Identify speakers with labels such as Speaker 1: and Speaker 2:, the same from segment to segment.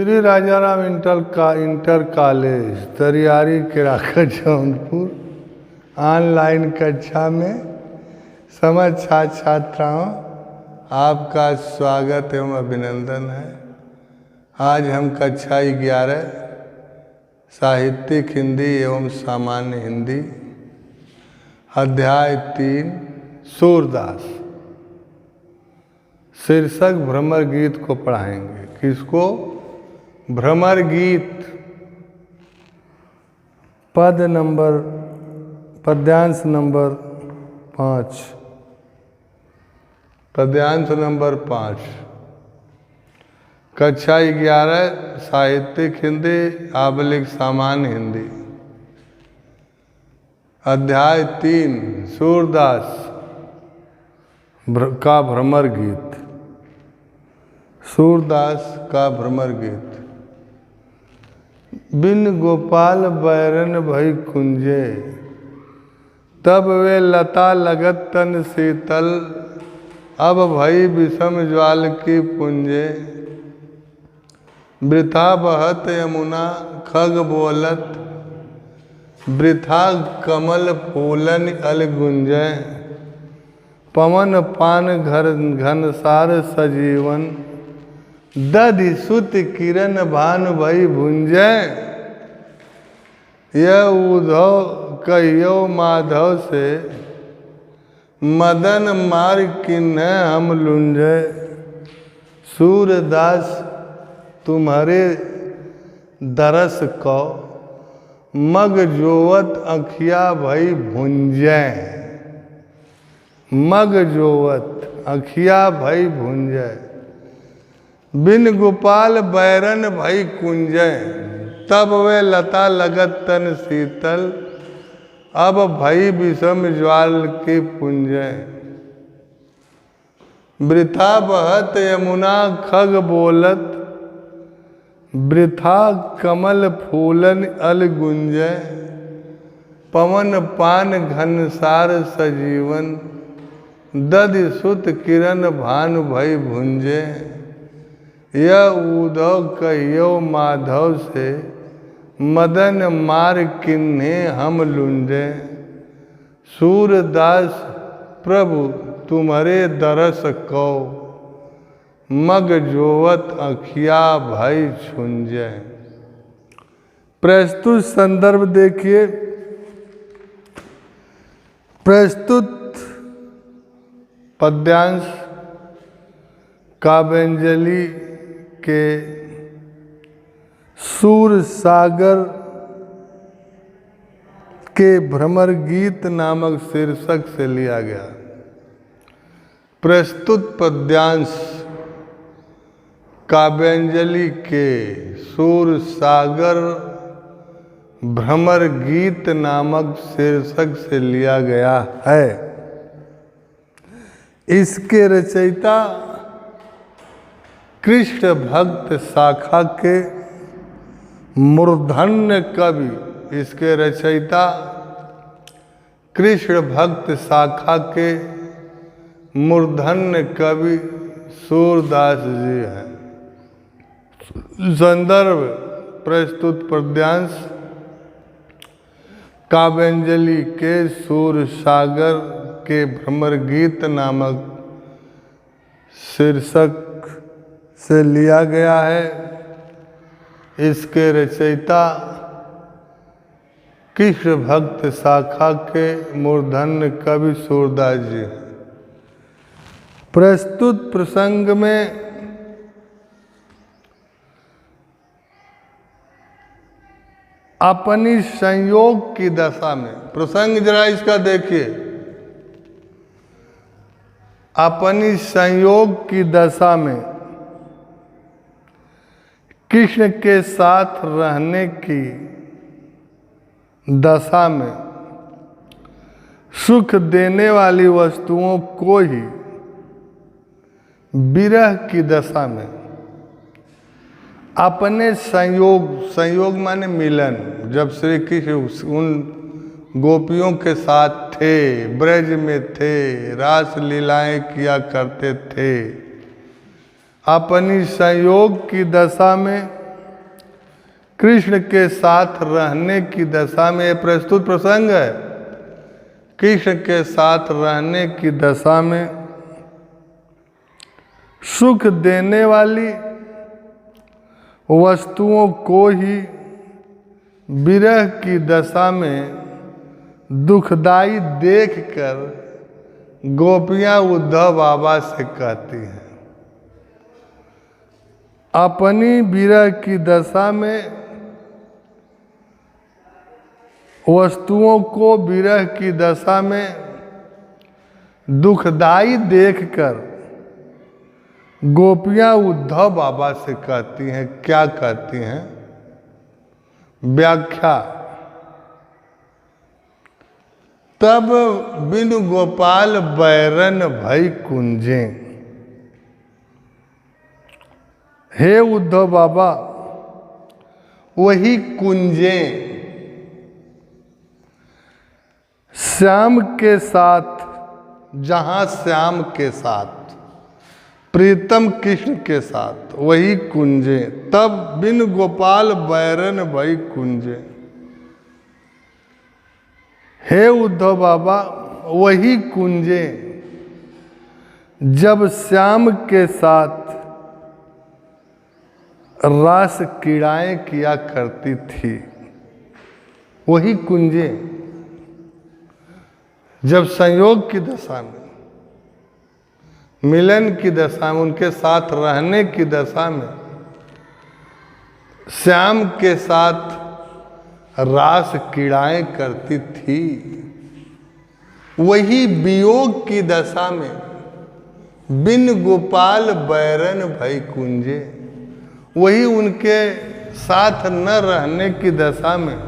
Speaker 1: Shri Rajaram inter college Tariyari Keraka Jaunpur online कक्षा में समस्त छात्र छात्राओं आपका स्वागत एवं अभिनंदन है। आज हम कक्षा 11 साहित्यिक हिंदी एवं सामान्य हिंदी अध्याय 3 सूरदास शीर्षक भ्रमर गीत को पढ़ाएंगे। किसको? भ्रमर गीत। पद्यांश नंबर 5। कक्षा 11 साहित्यिक हिंदी / सामान्य हिंदी अध्याय 3 सूरदास का भ्रमर गीत। सूरदास का भ्रमर गीत। बिन गोपाल बैरन भई कुंजे, तब वे लता लगत तन शीतल। अब भई विषम ज्वाल की पुंजे, वृथा बहत यमुना खग बोलत। वृथा कमल फूलन अल गुंजय, पवन पान घनसार सजीवन। दधि सुत किरण भानु भई भुंजय, यह उद्धव कहियो माधव से। मदन मार किन्ह हम लुंजय। सूरदास तुम्हारे दरस को, मग जोवत अखिया भई भुंजय। मग जोवत अखिया भई भुंजय। बिन गोपाल बैरन भई कुंजय, तब वे लता लगत तन शीतल। अब भई विषम ज्वाल की पुंजय। वृथा बहत यमुना खग बोलत। वृथा कमल फूलन अल गुंजय। पवन पान घनसार सजीवन। दधि सुत किरण भानु भई भुंजे, यह उद्धव कहियो माधव से। मदन मार किन्हे हम लुंजे। सूरदास प्रभु तुम्हारे दरस को, मग जोवत अखिया भई छुंजे। प्रस्तुत संदर्भ देखिए। प्रस्तुत पद्यांश काव्यांजलि के सूरसागर के भ्रमर गीत नामक शीर्षक से लिया गया। प्रस्तुत पद्यांश काव्यांजलि के सूरसागर भ्रमर गीत नामक शीर्षक से लिया गया है। इसके रचयिता कृष्ण भक्त शाखा के मूर्धन्य कवि। इसके रचयिता कृष्ण भक्त शाखा के मूर्धन्य कवि सूरदास जी हैं। संदर्भ प्रस्तुत पद्यांश काव्यांजलि के सूरसागर के भ्रमर गीत नामक शीर्षक से लिया गया है। इसके रचयिता कृष्ण भक्त शाखा के मूर्धन्य कवि सूरदास जी हैं। प्रस्तुत प्रसंग में अपनी संयोग की दशा में, प्रसंग जरा इसका देखिए। अपनी संयोग की दशा में कृष्ण के साथ रहने की दशा में सुख देने वाली वस्तुओं को ही विरह की दशा में अपने संयोग माने मिलन। जब श्री कृष्ण उन गोपियों के साथ थे, ब्रज में थे, रास लीलाएं किया करते थे, अपनी संयोग की दशा में कृष्ण के साथ रहने की दशा में, ये प्रस्तुत प्रसंग है, कृष्ण के साथ रहने की दशा में सुख देने वाली वस्तुओं को ही विरह की दशा में दुखदाई देखकर गोपियां उद्धव बाबा से कहती हैं, अपनी विरह की दशा में वस्तुओं को विरह की दशा में दुखदाई देखकर गोपियां उद्धव बाबा से कहती हैं, क्या कहती हैं? व्याख्या। तब बिनु गोपाल बैरन भई कुंजे। हे उद्धव बाबा, वही कुंजे श्याम के साथ, जहां श्याम के साथ, प्रीतम कृष्ण के साथ, वही कुंजे। तब बिन गोपाल बैरन भई कुंजे। हे उद्धव बाबा, वही कुंजे जब श्याम के साथ रास क्रीड़ाएं किया करती थी, वही कुंजे जब संयोग की दशा में, मिलन की दशा में, उनके साथ रहने की दशा में श्याम के साथ रास क्रीड़ाएं करती थी, वही वियोग की दशा में बिन गोपाल बैरन भई कुंजे, वही उनके साथ न रहने की दशा में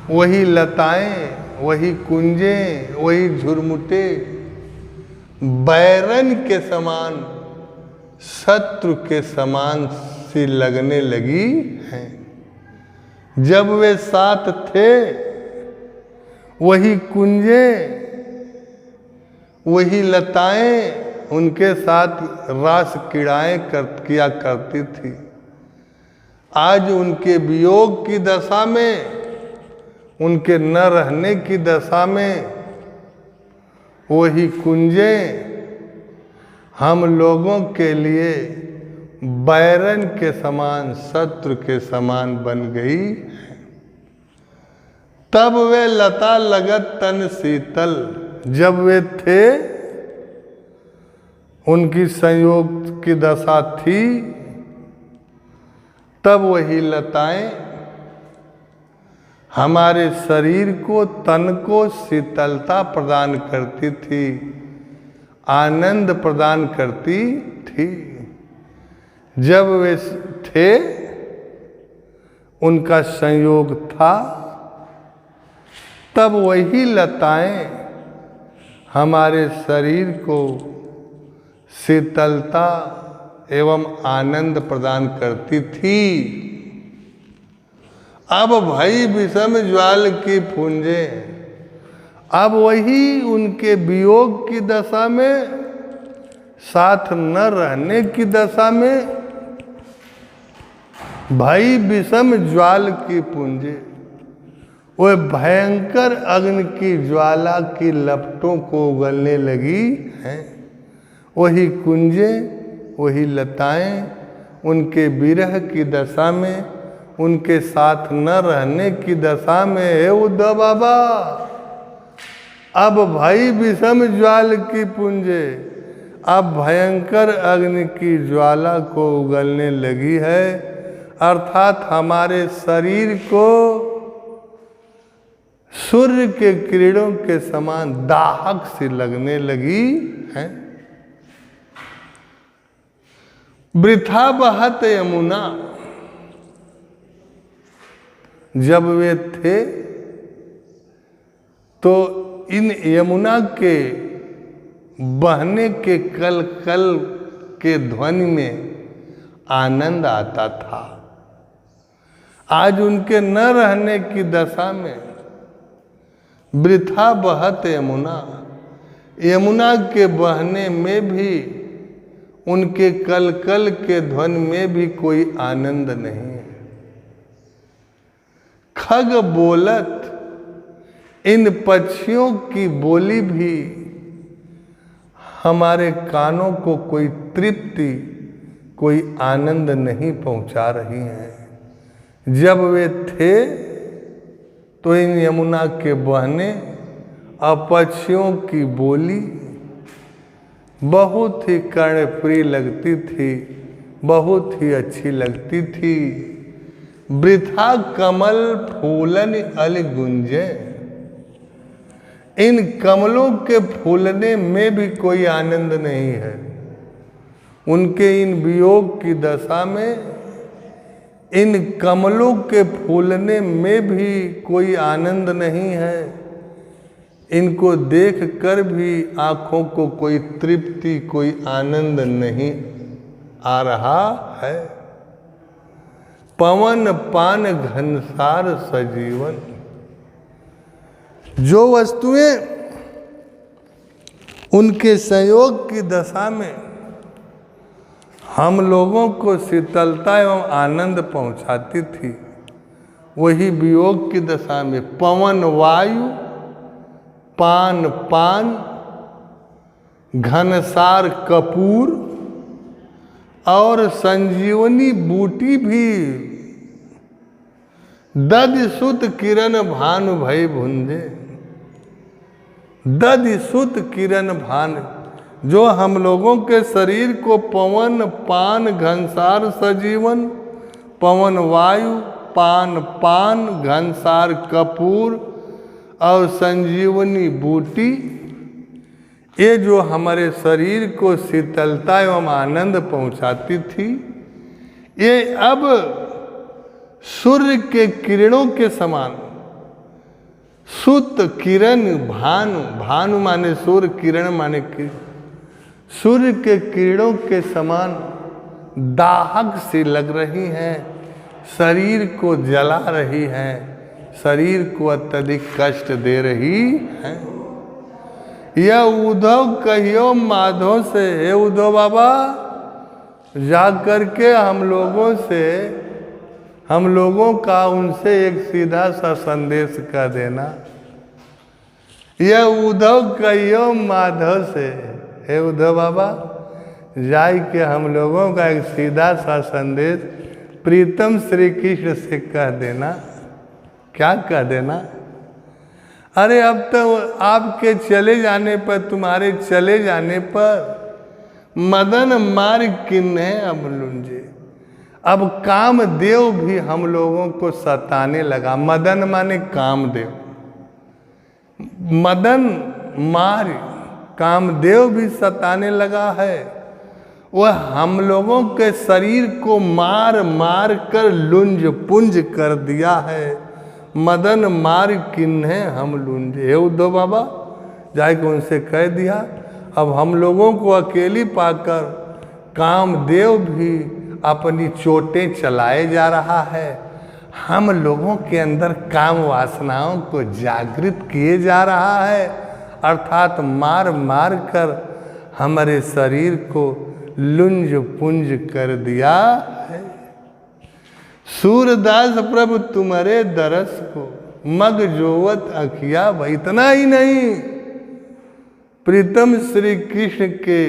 Speaker 1: वही लताएं, वही कुंजे, वही झुरमुटे बैरन के समान, शत्रु के समान सी लगने लगी हैं। जब वे साथ थे, वही कुंजे, वही लताएं उनके साथ रास क्रीड़ाएं किया करती थी। आज उनके वियोग की दशा में, उनके न रहने की दशा में, वही कुंजे हम लोगों के लिए बैरन के समान, शत्रु के समान बन गई है। तब वे लता लगत तन शीतल, जब वे थे, उनकी संयोग की दशा थी, तब वही लताएं हमारे शरीर को, तन को शीतलता प्रदान करती थी, आनंद प्रदान करती थी। जब वे थे, उनका संयोग था, तब वही लताएं हमारे शरीर को शीतलता एवं आनंद प्रदान करती थी। अब भई विषम ज्वाल की पूंजे, अब वही उनके वियोग की दशा में, साथ न रहने की दशा में, भई विषम ज्वाल की पूंजे, वह भयंकर अग्नि की ज्वाला की लपटों को उगलने लगी हैं। वही कुंजे, वही लताएं उनके विरह की दशा में, उनके साथ न रहने की दशा में, हे उद्धव बाबा, अब भाई विषम ज्वाल की पुंजे, अब भयंकर अग्नि की ज्वाला को उगलने लगी है, अर्थात हमारे शरीर को सूर्य के किरणों के समान दाहक सी लगने लगी है। वृथा बहत यमुना, जब वे थे तो इन यमुना के बहने के कल कल के ध्वनि में आनंद आता था। आज उनके न रहने की दशा में वृथा बहत यमुना, यमुना के बहने में भी, उनके कल कल के ध्वनि में भी कोई आनंद नहीं है। खग बोलत इन पक्षियों की बोली भी हमारे कानों को कोई तृप्ति, कोई आनंद नहीं पहुंचा रही हैं। जब वे थे तो इन यमुना के बहने और पक्षियों की बोली बहुत ही कर्णप्रिय लगती थी, बहुत ही अच्छी लगती थी। वृथा कमल फूलन अल गुंजे, इन कमलों के फूलने में भी कोई आनंद नहीं है। उनके इन वियोग की दशा में इन कमलों के फूलने में भी कोई आनंद नहीं है। इनको देख कर भी आँखों को कोई तृप्ति, कोई आनंद नहीं आ रहा है। पवन पान घनसार सजीवन, जो वस्तुएं उनके संयोग की दशा में हम लोगों को शीतलता एवं आनंद पहुंचाती थी, वही वियोग की दशा में पवन वायु, पान पान, घनसार कपूर और संजीवनी बूटी भी दधि सुत किरण भानु भय भुंजे। दधि सुत किरण भान, जो हम लोगों के शरीर को पवन पान घनसार सजीवन, पवन वायु, पान पान, घनसार कपूर और संजीवनी बूटी, ये जो हमारे शरीर को शीतलता एवं आनंद पहुंचाती थी, ये अब सूर्य के किरणों के समान, सुत किरण भानु, भानु माने सूर्य, किरण माने सूर्य के किरणों के समान दाहक सी लग रही हैं, शरीर को जला रही हैं, शरीर को अत्यधिक कष्ट दे रही हैं। यह उद्धव कहियो माधव से, हे उद्धव बाबा, जा करके हम लोगों का उनसे एक सीधा सा संदेश कर देना। यह उद्धव कहियो माधव से, हे उद्धव बाबा, जाय के हम लोगों का एक सीधा सा संदेश प्रीतम श्री कृष्ण से कह देना। क्या कह देना? अरे अब तो आपके चले जाने पर, तुम्हारे चले जाने पर मदन मार किन्हे अब लुंजे। अब कामदेव भी हम लोगों को सताने लगा। मदन माने कामदेव, मदन मार, कामदेव भी सताने लगा है। वह हम लोगों के शरीर को मार मार कर लुंज पुंज कर दिया है। मदन मार किन्हे हम लुंजे। हे उद्धव बाबा, जाके उनसे कह दिया, अब हम लोगों को अकेली पाकर कामदेव भी अपनी चोटें चलाए जा रहा है। हम लोगों के अंदर काम वासनाओं को जागृत किए जा रहा है, अर्थात मार मार कर हमारे शरीर को लुंज पुंज कर दिया है। सूरदास प्रभु तुम्हारे दरस को मग जोवत अखिया। इतना ही नहीं, प्रीतम श्री कृष्ण के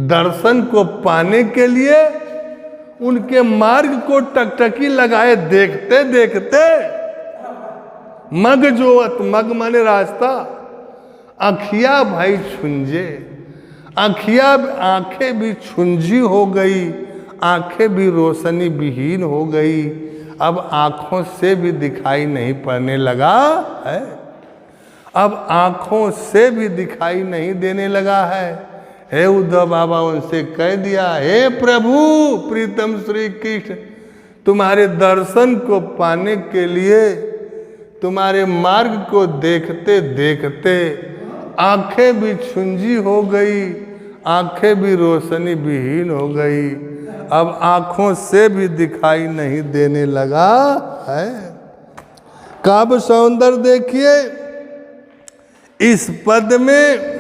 Speaker 1: दर्शन को पाने के लिए उनके मार्ग को टकटकी लगाए देखते देखते, मग जोवत, मग माने रास्ता, अखिया भाई छुंजे, अखिया आंखें भी छुंजी हो गई, आंखें भी रोशनी विहीन हो गई। अब आंखों से भी दिखाई नहीं पड़ने लगा है, अब आंखों से भी दिखाई नहीं देने लगा है। हे उद्धव बाबा उनसे कह दिया, हे प्रभु प्रीतम श्री कृष्ण, तुम्हारे दर्शन को पाने के लिए, तुम्हारे मार्ग को देखते देखते आंखें भी छुंजी हो गई, आंखें भी रोशनी विहीन हो गई, अब आंखों से भी दिखाई नहीं देने लगा है। काव्य सौंदर्य देखिए, इस पद में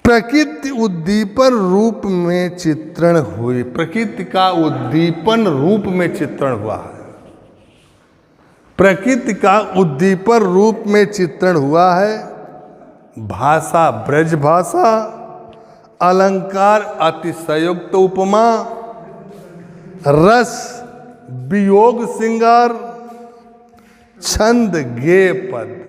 Speaker 1: प्रकृति उद्दीपन रूप में चित्रण हुई, प्रकृति का उद्दीपन रूप में चित्रण हुआ है। प्रकृति का उद्दीपक रूप में चित्रण हुआ है। भाषा ब्रज भाषा, अलंकार अतिशयोक्त उपमा, रस वियोग श्रृंगार, छंद गेय पद।